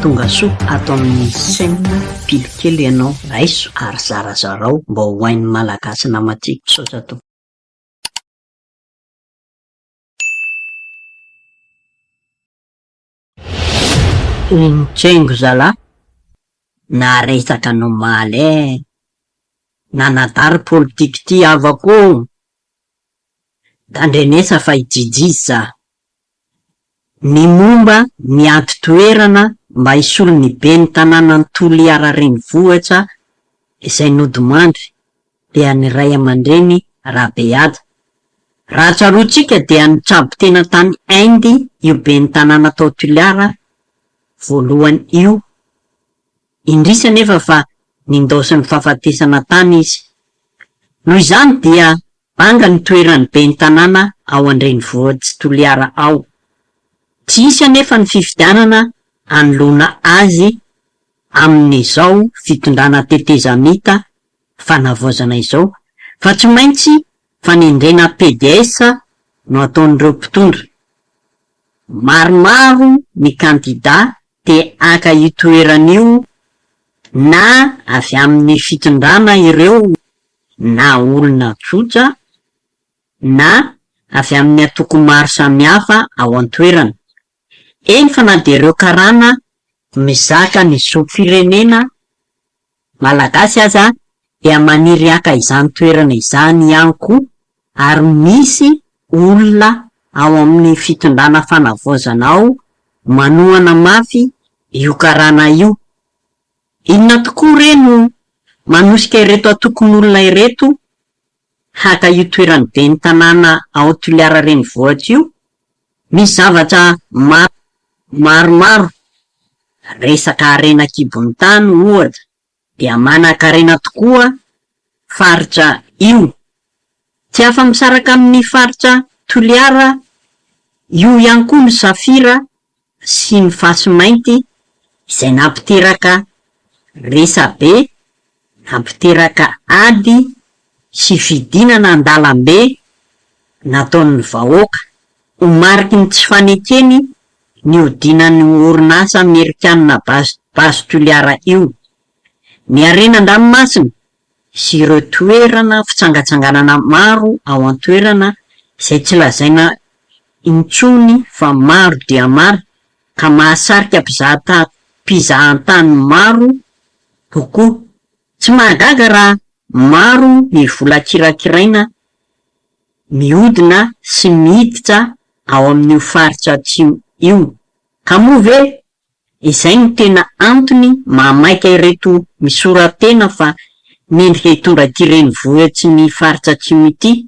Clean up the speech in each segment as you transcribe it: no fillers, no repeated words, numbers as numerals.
tonga soa atao amin'ny saina pilikely ianao raiso ary zarazarao mba ho hain'ny malagasy namatiako saotra to. Tsengo zala na resaka nomaly nanadary politiky ty avako da ndrenesa fa ijijy za ny momba mianto toerana mba hisolo ny be ny tanàna ny Toliara renivohitra izay nodimandry dia ny ray aman-dreny Rabeada. Raha tsarotsika dia ny trabo tena tany Indy io be ny tanàna tao Toliara voalohany io, indrisa nefa fa nindaosy ny fahafatesana tany izy. Noho izany dia banga ny toerany be ny tanàna ao an-drenivohitra Toliara ao. Tsy isy anefa ny fifidianana anoloana azy amin'izao fitondrana tetezamita fanavaozana izao, fa tsy maintsy fanendrena PDS no ataon'ireo mpitondra. Maromaro ny kandida te aka io toeran'io, na avy amin'ny fitondrana ireo na olona tsotra na avy amin'ny atoko maro samihafa ao an-toerana. Eny fa na dia ireo karana mizaka ny zom-pirenena malagasy aza dia maniry aka izany toerana izany ihany koa, ary misy olona ao amin'ny fitondrana fanavaozana ao manohana mafy io karana io. Inona tokoa reno manosika ireto atokon'olona ireto haka io toerany be ny tanàna ao Toliara renivohitra io? Misy zavatra maromaro, resaka harena kibon'ny tany ohatra, dia manan-karena tokoa faritra io. Tsy afa-misaraka amin'ny faritra Toliara io ihany koa ny Safira sy ny Fasimainty izay nampiteraka resabe, nampiteraka ady sy fidinana an-dalambe nataon'ny vahoaka. Ho mariky ny tsy fanekeny ny odinan'ny orinasa Amerikanina basy Toliara io. Ny harena-dranomasina sy ireo toerana fitsangatsanganana maro ao an-toerana izay tsy lazaina intsony fa maro dia maro, ka mahasarika mpizahan-tany maro tokoa. Tsy mahagaga raha maro ny vola kirakiraina mihodina sy miditra ao amin'io faritra io. Ka moa ve izay ny tena antony mamaika ireto misoratena fa mendrika hitondra ty renivohitsy ny faritra atsimo ity.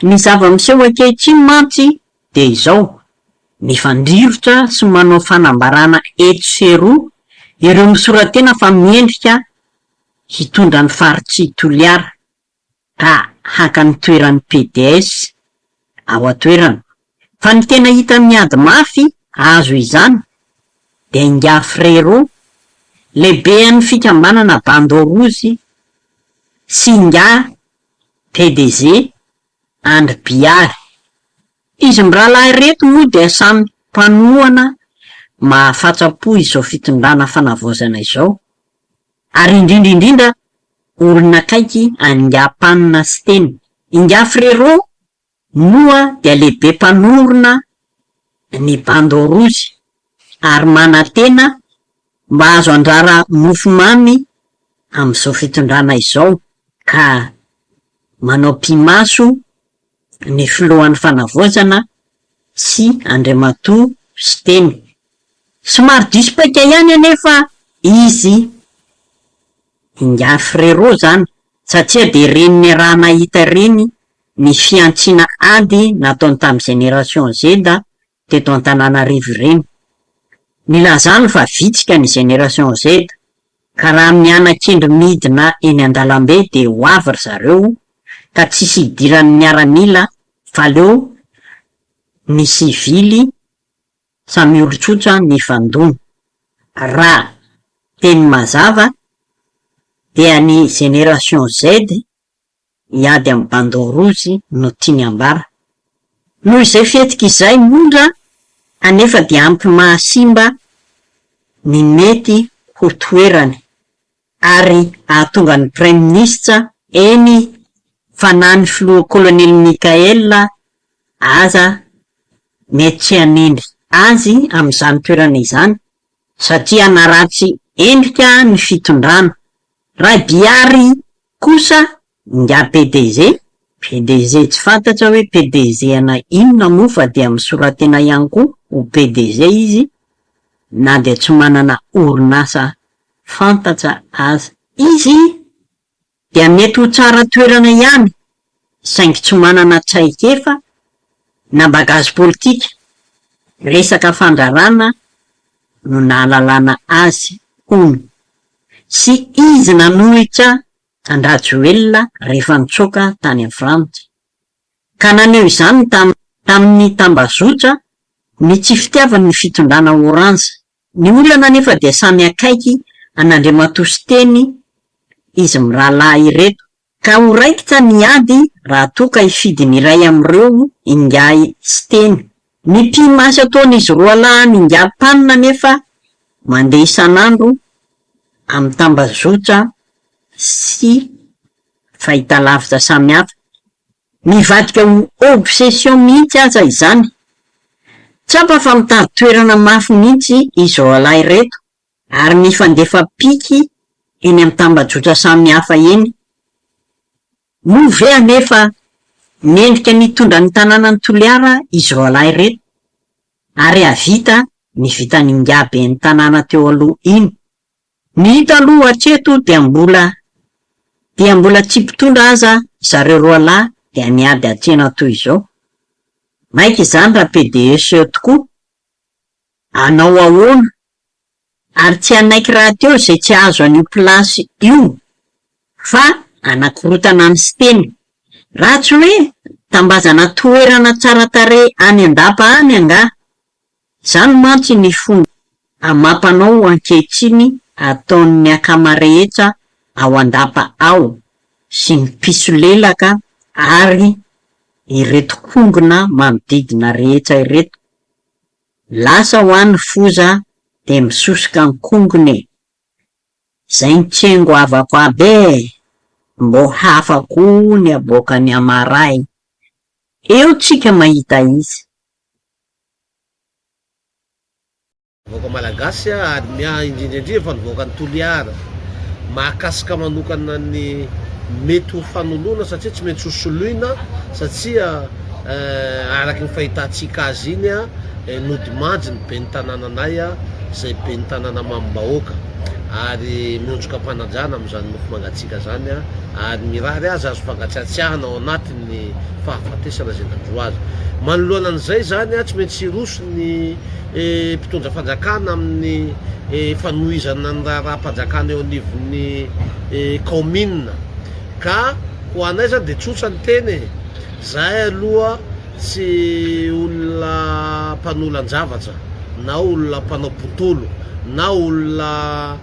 Ny zava-miseho ankehitriny mantsy dia izao: mifandrivotra sy manao fanambarana eto sy eroa ireo misoratena fa mendrika hitondra ny faritry Toliara ka haka ny toeran'ny PDS ao an-toerana. Fa ny tena hita miady mafy azo izany dia Inga Frérot, lehibean'ny fikambanana Bandorozy sy Inga PDG Andry Biary. Izy mirahalahy reto moa dia samy mpanohana mahafatsa-po izao fitondrana fanavaozana izao, ary indrindra olona akaiky angam-panina sy teny. Inga Frérot moa dia lehibe mpanorona ny Bandorozy ary manantena mba azo andrara mofomamy amin'izao fitondrana izao, ka manao pimaso ny filohan'ny fanavaozana sy Andriamatoa sy teny. Somary diso-paika ihany anefa izy Inga Frérot zany, satria dia reny raha nahita reny ny fiantsina ady nataony tamin'ny Génération Z teto Antananarivo ireny. Nilazany fa vitsika ny Génération Z, ka raha mianak'endry midina eny an-dalambe dia ho avy ry zareo, ka tsisy hidiran'ny miaramila fa aleo ny sivily samy olon-tsotra ny fandona. Raha teny mazava dia ny Génération Z iady amin'ny Bandorozy no tiany ambara. Noho izay fietika izay mondra anefa dia ampy mahasimba ny mety ho toerany ary ahatonga ny Prime Ministre eny fanany filoha colonel Mikael aza mety tsy hanendry azy amin'izany toerana izany satria naratsy endrika ny fitondrana. Raha biary kosa nga PDG tsy fantatra hoe PDG ana inona moa fa dia misoratena ihany koa ho PDG izy na dia tsy manana orinasa fantatra azy. Izy dia mety ho tsara toerana ihany saingy tsy manana tsaikefa na bagazy politika. Resaka fandrarana no nahalalana azy hono sy izy nanohitra Andrajoelina rehefa nitsoaka tany amin'ny Frantsa. Ka naneho izany tamin'ny tambazotra ny tsy fitiavany ny fitondrana Orange. Ny olana nefa dia samy akaiky an'Andriamatoa teny izy mirahalahy ireto ka ho raikitra ny ady raha toa ka hifidy ny iray amin'ireo ingay sy teny. Ny mpimasy ataon'izy roalahy ny ingam-panina nefa mandeha isan'andro amin'ny tambazotra sy fahitalavitra samihafa. Mivadika ho obsession mihitsy aza izany. Tsapa fa mitady toerana mafy mihitsy izy roalahy reto ary mifandefa piky eny amin'ny tambazotra samihafa eny. Move anefa mendrika nitondra ny tanànany Toliara izy roalahy reto ary avita ny vitany ingabe ny tanàna teo aloha iny. Ny hita aloha hatreto dia mbola tsy mpitondra aza zareo roalahy dia niady atsena toy izao. Maika izany raha PDS tokoa. Anao ahoana ary tsy anaiky raha teo zay tsy azo an'io plasy io fa anakorotana ny teny. Raha tsy hoe tambazana toerana tsara tarehy any Andapa any anga. Zany mantsy ny fomba amampanao ankehitriny ataon'ny akamarehetra ao Andapa ao sy ny pisolelaka ary ireto kongona manodidina rehetra ireto. Lasa ho an'ny foza dia misosoka ny kongony. Zay ny tsengo avako aby mbo hafako ny aboaka ny amaray. Eo tsika mahita izy. Voaka malagasy ary indrindrindrindra fa nivoaka ny Toliara mahakasika manokana ny mety ho fanoloana satria tsy mety sosoloina satria araky ny fahitantsika azy iny nodimanjy ny be ny tanànanay zay be ny tanàna mambahoaka ary miondroka mpanajana amin'izany mofo mangatsika zany ary mirary azy azo fangatsiatsiahana ao anatin'ny fahafatesana zay nandro azy. Manoloana an'izay zany tsy maintsy hiroso ny mpitondra fanjakana amin'ny fanohizana ny raha-panjakana eo anivon'ny commune. Ka ho anay zany dia tsotra ny teny zahay aloha tsy olona mpanolan-javatra na olona mpanao potolo na olona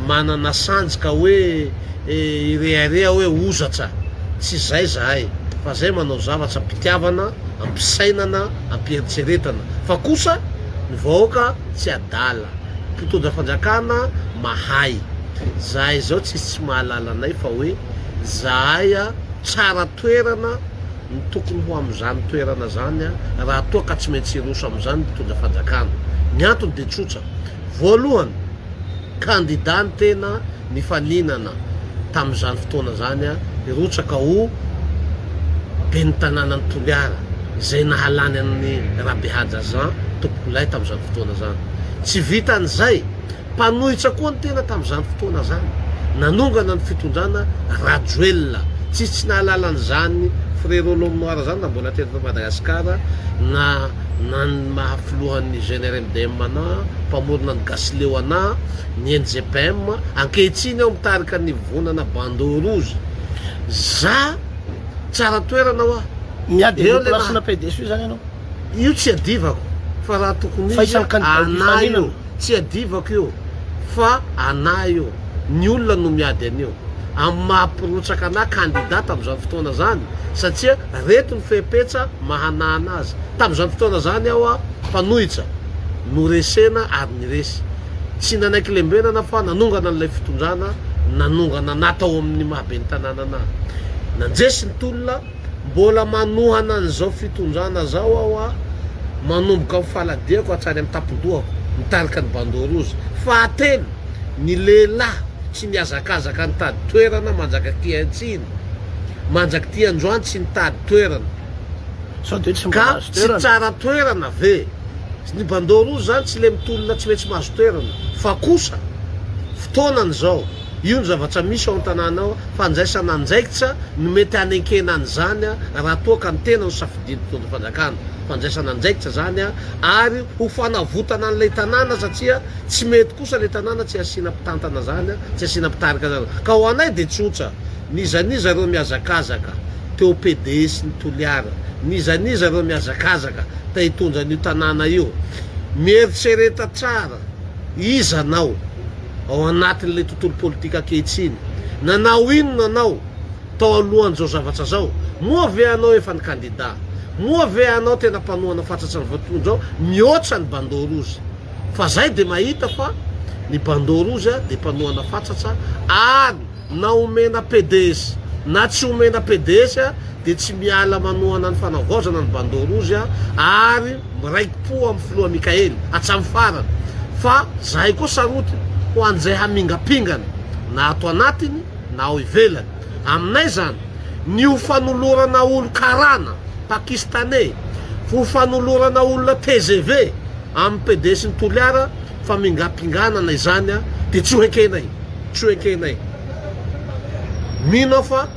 manana sanjika hoe irearea hoe ozatra. Tsy zay zahay fa zay manao zavatra mpitiavana, ampisainana, ampieritseretana. Fa kosa ny vahoaka tsy adala, mpitondra fanjakana mahay. Zahay zao tsy mahalala anay fa hoe zahay tsara toerana ny tokony ho amin'izany toerana zany raha toa ka tsy maintsy hiroso amin'izany mpitondra fanjakana. Ny antony dia tsotra. Voalohany, kandida ny tena nifaninana tamin'izany fotoana zany hirotsaka ho be ny tanànany Toliara zay nahalany amin'ny Rabehaja Jean Topokolay tamin'izany fotoana zany. Tsy vitan'izay, mpanohitra koa ny tena tamin'izany fotoana zany. Nanongana ny fitondrana Rajoelina. Tsy nahalala an'izany frère Lomnoir zany na mbola teto Madagasikara na mahafilohan'ny GNRMDM ana, mpamorona ny Gasileo ana, ny NGPM, ankehitriny ao mitarika ny vonana bandeau rouge. Za tsara toerana hoa. Miady eo plasina PDS io zany anao. Io tsy adivako fa raha tokony izy ana io. Tsy adivako io fa ana io. Ny olona no miady an'io. Amin'ny mahapirotsaka ana kandidata amin'izany fotoana zany satria reto ny fepetra mahanana azy. Tamin'izany fotoana zany aho mpanohitra no resena ary niresy tsy nanaiky lembenana fa nanongana an'ilay fitondrana nanongana natao amin'ny mahabeny tanàna nanjesy ny tolona mbola manohana an'izao fitondrana zao aho a manomboka amin'ny faladiako atsary amin'ny tapondohako mitarika ny bandorozy fahatelo ny lehilahy tsy niazakazaka nitady toerana manjaka kiantsiny manjaka ty androany tsy nitady toerana ka tsy tsara toerana ve ny bandorozy zany tsy le mitolona tsy mety mahazo toerana fa kosa fotoanany zao io ny zavatra misy ao an-tanàna ao fanjaisana anjaikitsa no mety anenkenany zany raha toa ka ny tena no safidiny mpitondra fanjakana fanjaisana anjaikitsa zany ary ho fanavotana an'ilay tanàna satria tsy mety kosa le tanàna tsy asiana mpitantana zany tsy asiana mpitarika zany ka ho anay de tsotra nizaniza reo miazakazaka teo PDS ny toliara nizaniza reo miazakazaka ta hitondra an'io tanàna io mieritsereta tsara izanao ao anatin'ilay tontolo politika ankehitriny nanao ino nanao tao alohan'izao zavatra zao moa ve anao efa ny kandida moa ve anao tena mpanohana fatratsy ny voatondra ao mihoatra ny bandorozy fa zay de mahita fa ny bandorozy de mpanohana fatratra ary na omena PDS na tsy omena PDS de tsy miala manohana ny fanavaozana ny bandorozy ary miraiki-po amin'ny filoha Mikaely hatramy farany fa zay koa saroty ho an'izay hamingapingana na ato anatiny na ao ivelany aminay zany ny ho fanolorana olo karana pakistanais ho fanolorana olona TGV amin'ny PDS ny toliara fa mingapinganana izany de tsy ho ekenay mino fa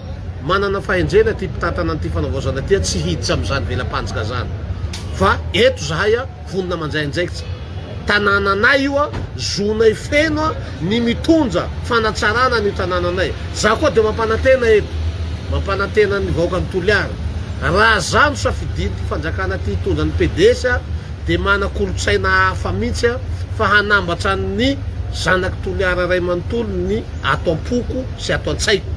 manana fahenjena ty mpitantana ty fanavaozana ty tsy hiditsy am'izany velam-panjaka zany fa eto zahay vonona manjay anjaikitsa tanànanay io zonay feno ny mitondra fanatsarana ny tanànanay za koa de mampanantena eto mampanantena ny vahoaka ny toliara raha zano safidiny ty fanjakana ty hitondra ny PDS de mana kolotsaina hafa mihitsy fa hanambatra ny zanaky toliara ray manontolo ny ato ampoko sy ato antsaiko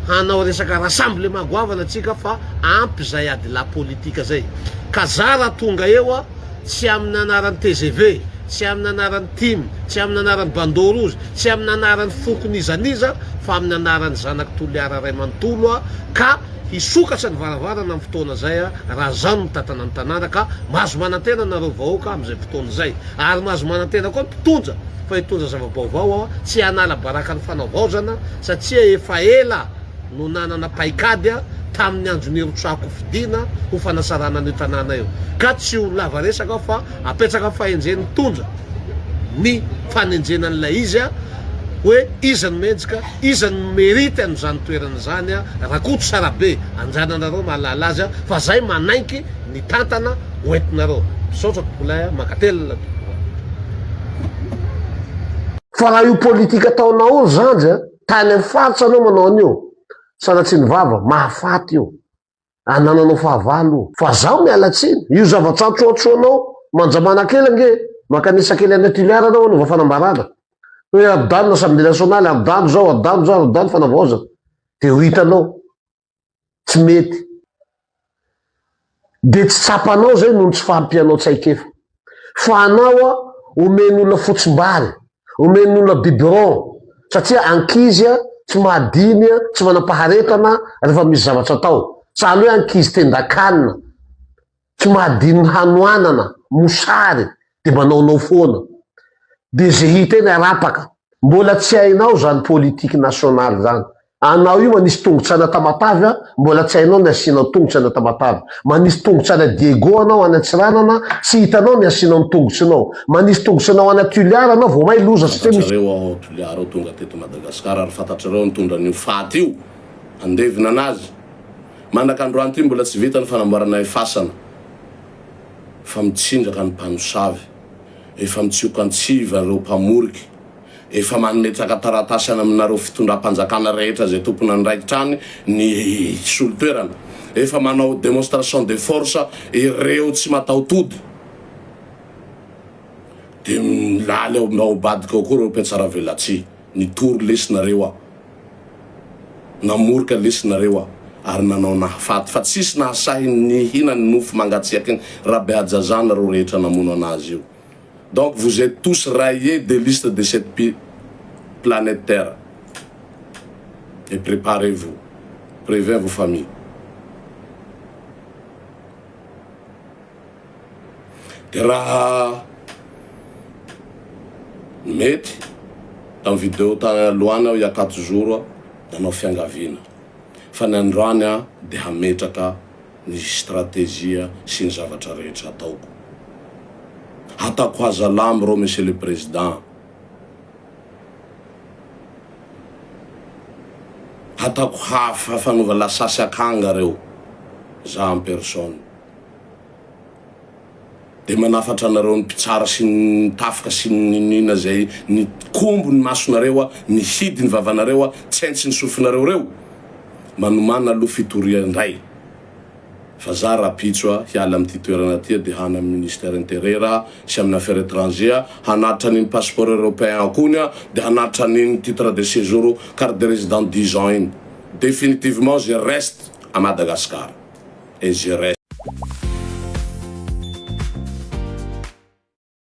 hanao resaka rassemblement magoavana atsika fa ampy zay ady la politika zay ka zara tonga eo tsy amin'ny anaran'ny TGV tsy amin'ny anaran'ny TIM tsy amin'ny anaran'ny bandorozy tsy amin'ny anaran'ny fokonizaniza fa amin'ny anaran'ny zanaky toliara ray manontolo ka hisokatra ny varavarana amin'ny fotoana zay raha zano mitantana ny tanàna ka mahazo manantena nareo vahoaka amin'izay fotoana zay ary mahazo manantena koa mpitondra fa hitondra zava-baovao tsy hanala baraka ny fanavaozana satria efa ela no nanana paikady tamin'ny andron'ny erotrako fidina ho fanasarana ny tanàna io ka tsy ho lava resaka fa apetsaka fahenjeny tondra ny fanenjenan'ilay izy hoe iza ny mendrika iza ny merity amin'izany toerana zany raha koa tsara be anjananareo mahalala azy fa zay manaiky ny tantana hoentinareo misaotra tokolay makatelina fa raha io politika ataonao olo zany tany amin'ny faritra anao manao an'io sanatsy ny vava mahafaty io anananao fahavalo fa zaho mialatsiny io zavatra troatroanao manjamana kely nge makanisa kely any tiliara anao anova fanambarana hoe adano na samedi nationaly adano zao fanavaozana de ho hitanao tsy mety de tsy tsapanao zay noho tsy fahampianao tsaikefa fa anao omen'olona fotsimbary omen'olona biberon satria ankizy tsy mahadiny tsy manampaharetana rehefa misy zavatra atao saly hoe ankizy tendakanina tsy mahadiny ny hanoanana mosary de manaonao foana de ze hita eny arapaka mbola tsy hainao zany politiky nasionaly zany anao io manisy tongotsy ana Tamatavy mbola tsy hainao ny asianao tongotsy ana Tamatavy manisy tongotsy ana Diego anao any Antsiranana tsy hitanao ny asianao ny tongotsinao manisy tongotsy anao ana Tuliara anao vao may loza satria reo ao Tuliara tonga teto Madagasikara ary fantatrareo nitondra ny faty io andevina anazy manakandroany ty mbola tsy vita ny fanamboarana efasana fa mitsindraka ny mpanosavy efa mitsioka antsiva reo mpamoriky efa manetraka taratasana aminareo fitondram-panjakana rehetra zay tompona ny raikitrany ny solotoerana efa manao démonstration de force ireo tsy mataotody de milaly ao naobadika ao koa reo mpiatsara velatsy ny toro lesinareo namorika lesinareo ary nanao nahafaty fa tsisy nahasahy ny hina ny nofo mangatsiaky raha be ajajana reo rehetra namono anazy io Donc vous êtes tous rayés des listes de cette planète Terre. Et préparez-vous. Prévenez vos familles. Raha mety tamin'ny video taloany aho ia 4 jours nanao fiangavina fa ny androany a de hametraka ny stratégia sy ny zavatra rehetra ataoko. Hatako hazalambo rô monsieur le président, hatako hafanova lasasy akanga reo za en personne. De manafatra anareo ny mpitsara sy ny tafika sy ny nina zay ny kombo ny masonareo a, ny hidy ny vavanareo a, tsentsy ny sofinareo reo manomana aloha fitoria ndray. Fa za rapitso a hiala amity toerana ty de hana amin'ny ministère intérieur sy amin'ny affaires étrangères hanatra an'iny passeport européen akony a, de hanatra an'iny titre de séjour carte de résident 10 ans iny. Définitivement je reste à Madagascar et je reste